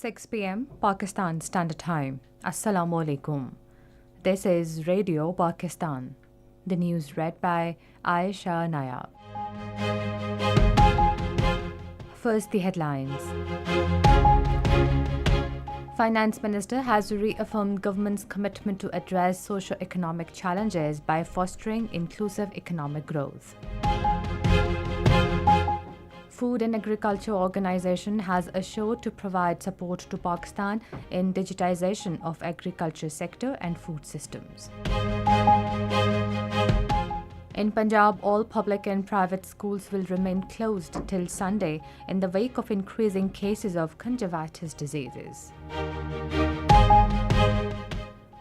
6 p.m. Pakistan Standard Time. Assalamu alaikum. This is Radio Pakistan. The news read by Aisha Nayab. First, the headlines. Finance Minister has reaffirmed government's commitment to address socio-economic challenges by fostering inclusive economic growth. Food and Agriculture Organization has assured to provide support to Pakistan in digitization of agriculture sector and food systems. In Punjab, all public and private schools will remain closed till Sunday in the wake of increasing cases of conjunctivitis diseases.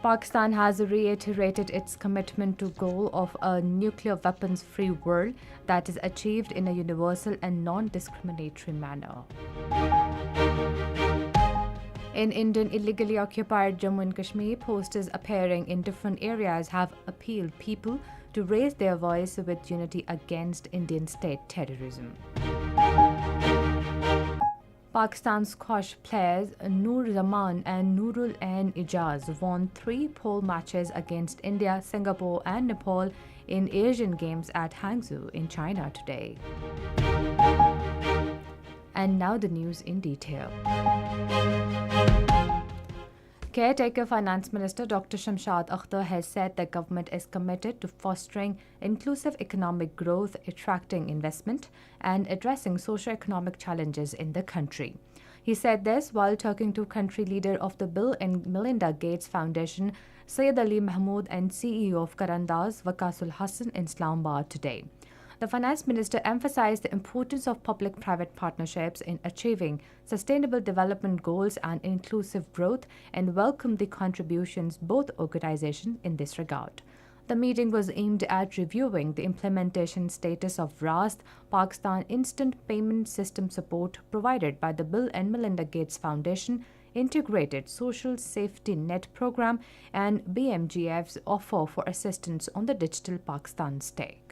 Pakistan has reiterated its commitment to goal of a nuclear weapons-free world that is achieved in a universal and non-discriminatory manner. In Indian illegally occupied Jammu and Kashmir, posters appearing in different areas have appealed people to raise their voice with unity against Indian state terrorism. Pakistan squash players Noor Zaman and Nurul Ain Ijaz won 3 pole matches against India, Singapore and Nepal in Asian Games at Hangzhou in China today. And now the news in detail. Caretaker Finance Minister Dr. Shamshad Akhtar has said the government is committed to fostering inclusive economic growth, attracting investment, and addressing socio-economic challenges in the country. He said this while talking to country leader of the Bill and Melinda Gates Foundation, Syed Ali Mahmood, and CEO of Karandaz, Waqasul Hassan in Islamabad today. The Finance Minister emphasized the importance of public-private partnerships in achieving sustainable development goals and inclusive growth and welcomed the contributions both organizations in this regard. The meeting was aimed at reviewing the implementation status of RAST, Pakistan Instant Payment System support provided by the Bill and Melinda Gates Foundation, Integrated Social Safety Net Program, and BMGF's offer for assistance on the Digital Pakistan stake.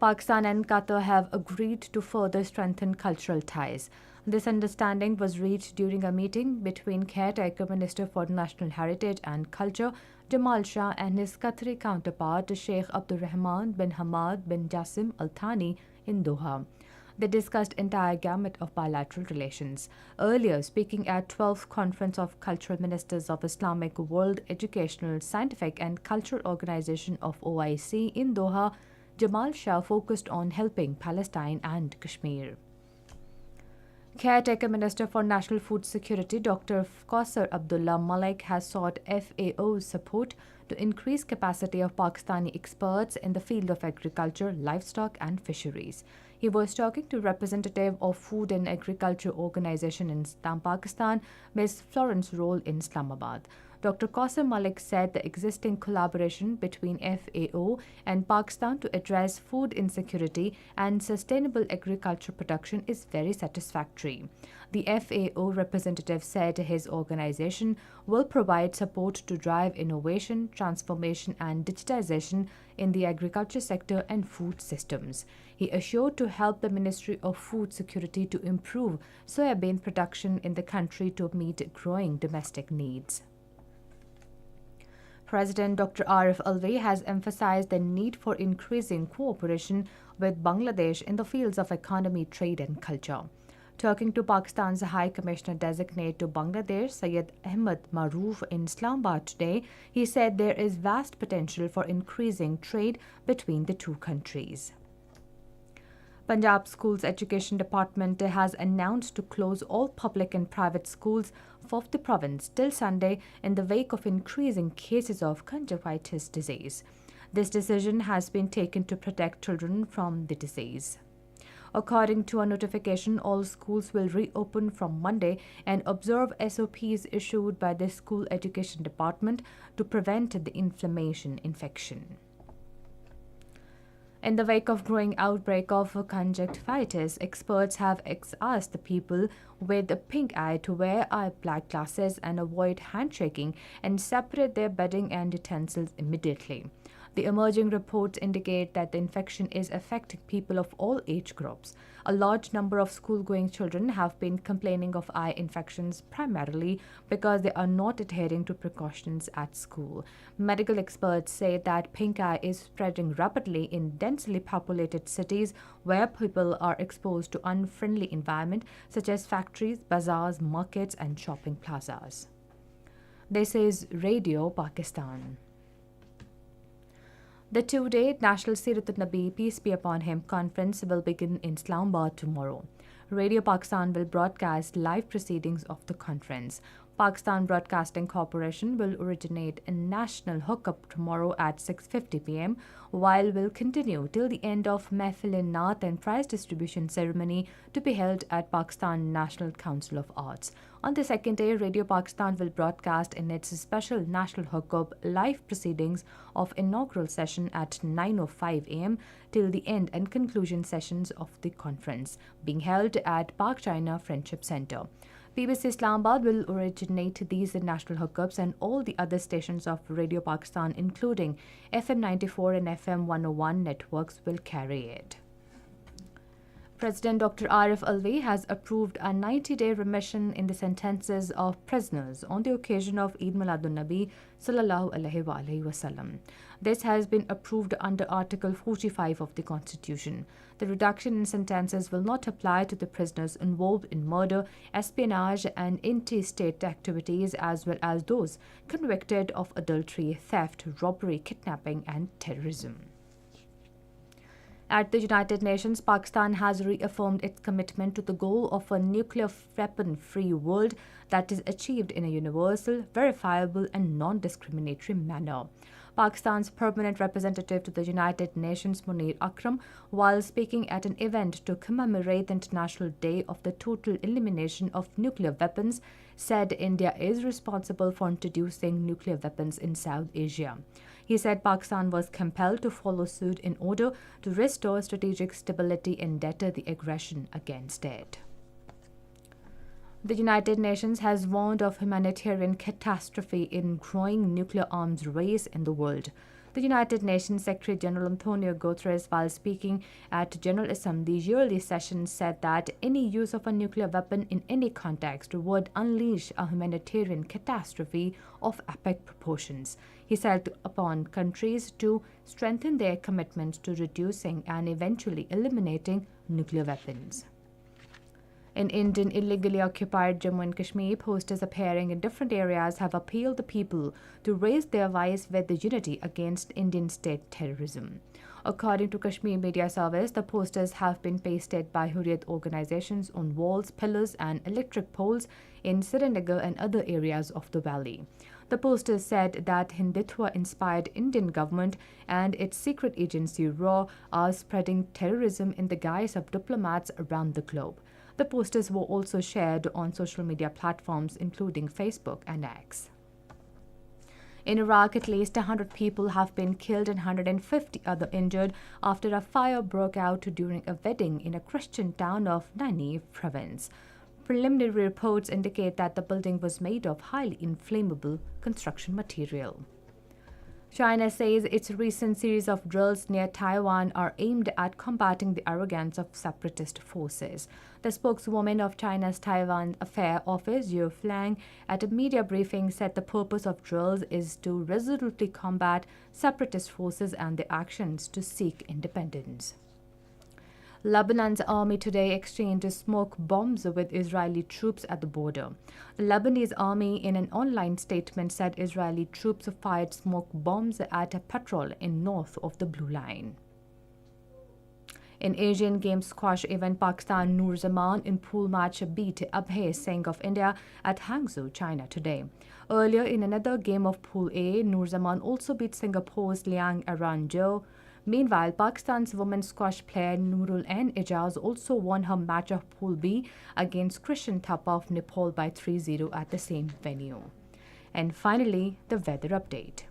Pakistan and Qatar have agreed to further strengthen cultural ties. This understanding was reached during a meeting between Caretaker Minister for National Heritage and Culture, Jamal Shah, and his Qatari counterpart, Sheikh Abdul Rahman bin Hamad bin Jassim Al Thani in Doha. They discussed entire gamut of bilateral relations. Earlier, speaking at 12th Conference of Cultural Ministers of Islamic World Educational, Scientific and Cultural Organization of OIC in Doha, Jamal Shah focused on helping Palestine and Kashmir. Caretaker Minister for National Food Security Dr. Qausar Abdullah Malik has sought FAO's support to increase capacity of Pakistani experts in the field of agriculture, livestock and fisheries. He was talking to representative of Food and Agriculture Organization in Pakistan, Ms. Florence Roll in Islamabad. Dr. Qausar Malik said the existing collaboration between FAO and Pakistan to address food insecurity and sustainable agriculture production is very satisfactory. The FAO representative said his organization will provide support to drive innovation, transformation and digitization in the agriculture sector and food systems. He assured to help the Ministry of Food Security to improve soybean production in the country to meet growing domestic needs. President Dr. Arif Alvi has emphasized the need for increasing cooperation with Bangladesh in the fields of economy, trade and culture. Talking to Pakistan's High Commissioner Designate to Bangladesh, Syed Ahmed Maroof in Islamabad today, he said there is vast potential for increasing trade between the two countries. Punjab Schools Education Department has announced to close all public and private schools of the province till Sunday in the wake of increasing cases of conjunctivitis disease. This decision has been taken to protect children from the disease. According to a notification, all schools will reopen from Monday and observe SOPs issued by the School Education Department to prevent the infection. In the wake of growing outbreak of conjunctivitis, experts have asked the people with a pink eye to wear eye black glasses and avoid handshaking and separate their bedding and utensils immediately. The emerging reports indicate that the infection is affecting people of all age groups. A large number of school-going children have been complaining of eye infections primarily because they are not adhering to precautions at school. Medical experts say that pink eye is spreading rapidly in densely populated cities where people are exposed to unfriendly environment such as factories, bazaars, markets and shopping plazas. This is Radio Pakistan. The two-day National Sirat-un-Nabi Peace Be Upon Him conference will begin in Islamabad tomorrow. Radio Pakistan will broadcast live proceedings of the conference. Pakistan Broadcasting Corporation will originate a national hookup tomorrow at 6:50 p.m. while will continue till the end of Mehfil-e-Naat and prize distribution ceremony to be held at Pakistan National Council of Arts. On the second day, Radio Pakistan will broadcast in its special national hookup live proceedings of inaugural session at 9:05 a.m. till the end and conclusion sessions of the conference, being held at Pak China Friendship Center. BBC Islamabad will originate these national hookups and all the other stations of Radio Pakistan, including FM 94 and FM 101 networks, will carry it. President Dr. Arif Alvi has approved a 90-day remission in the sentences of prisoners on the occasion of Eid Miladun-Nabi sallallahu alaihi wasallam. This has been approved under Article 45 of the Constitution. The reduction in sentences will not apply to the prisoners involved in murder, espionage and anti-state activities as well as those convicted of adultery, theft, robbery, kidnapping and terrorism. At the United Nations, Pakistan has reaffirmed its commitment to the goal of a nuclear weapon-free world that is achieved in a universal, verifiable and non-discriminatory manner. Pakistan's permanent representative to the United Nations, Munir Akram, while speaking at an event to commemorate the International Day of the Total Elimination of Nuclear Weapons, said India is responsible for introducing nuclear weapons in South Asia. He said Pakistan was compelled to follow suit in order to restore strategic stability and deter the aggression against it. The United Nations has warned of humanitarian catastrophe in growing nuclear arms race in the world. The United Nations Secretary General Antonio Guterres, while speaking at General Assembly's yearly session, said that any use of a nuclear weapon in any context would unleash a humanitarian catastrophe of epic proportions. He said upon countries to strengthen their commitments to reducing and eventually eliminating nuclear weapons. In Indian illegally occupied Jammu and Kashmir, posters appearing in different areas have appealed the people to raise their voice with the unity against Indian state terrorism. According to Kashmir Media Service, the posters have been pasted by Hurriyat organizations on walls, pillars and electric poles in Srinagar and other areas of the valley. The posters said that Hindutva-inspired Indian government and its secret agency RAW are spreading terrorism in the guise of diplomats around the globe. The posters were also shared on social media platforms including Facebook and X. In Iraq, at least 100 people have been killed and 150 other injured after a fire broke out during a wedding in a Christian town of Nani province. Preliminary reports indicate that the building was made of highly inflammable construction material. China says its recent series of drills near Taiwan are aimed at combating the arrogance of separatist forces. The spokeswoman of China's Taiwan Affairs Office, Yu Flang, at a media briefing said the purpose of drills is to resolutely combat separatist forces and their actions to seek independence. Lebanon's army today exchanged smoke bombs with Israeli troops at the border. The Lebanese army, in an online statement, said Israeli troops fired smoke bombs at a patrol in north of the Blue Line. In Asian Games squash event, Pakistan Noor Zaman in pool match beat Abhay Singh of India at Hangzhou, China today. Earlier, in another game of Pool A, Noor Zaman also beat Singapore's Liang Aranjo. Meanwhile, Pakistan's women's squash player Nurul N. Ijaz also won her match of Pool B against Krishan Thapa of Nepal by 3-0 at the same venue. And finally, the weather update.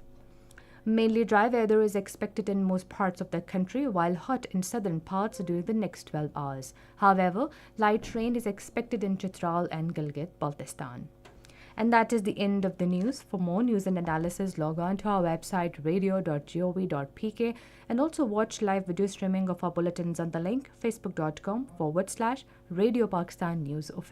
Mainly dry weather is expected in most parts of the country, while hot in southern parts during the next 12 hours. However, light rain is expected in Chitral and Gilgit-Baltistan. And that is the end of the news. For more news and analysis, log on to our website radio.gov.pk and also watch live video streaming of our bulletins on the link facebook.com/Radio Pakistan News Official.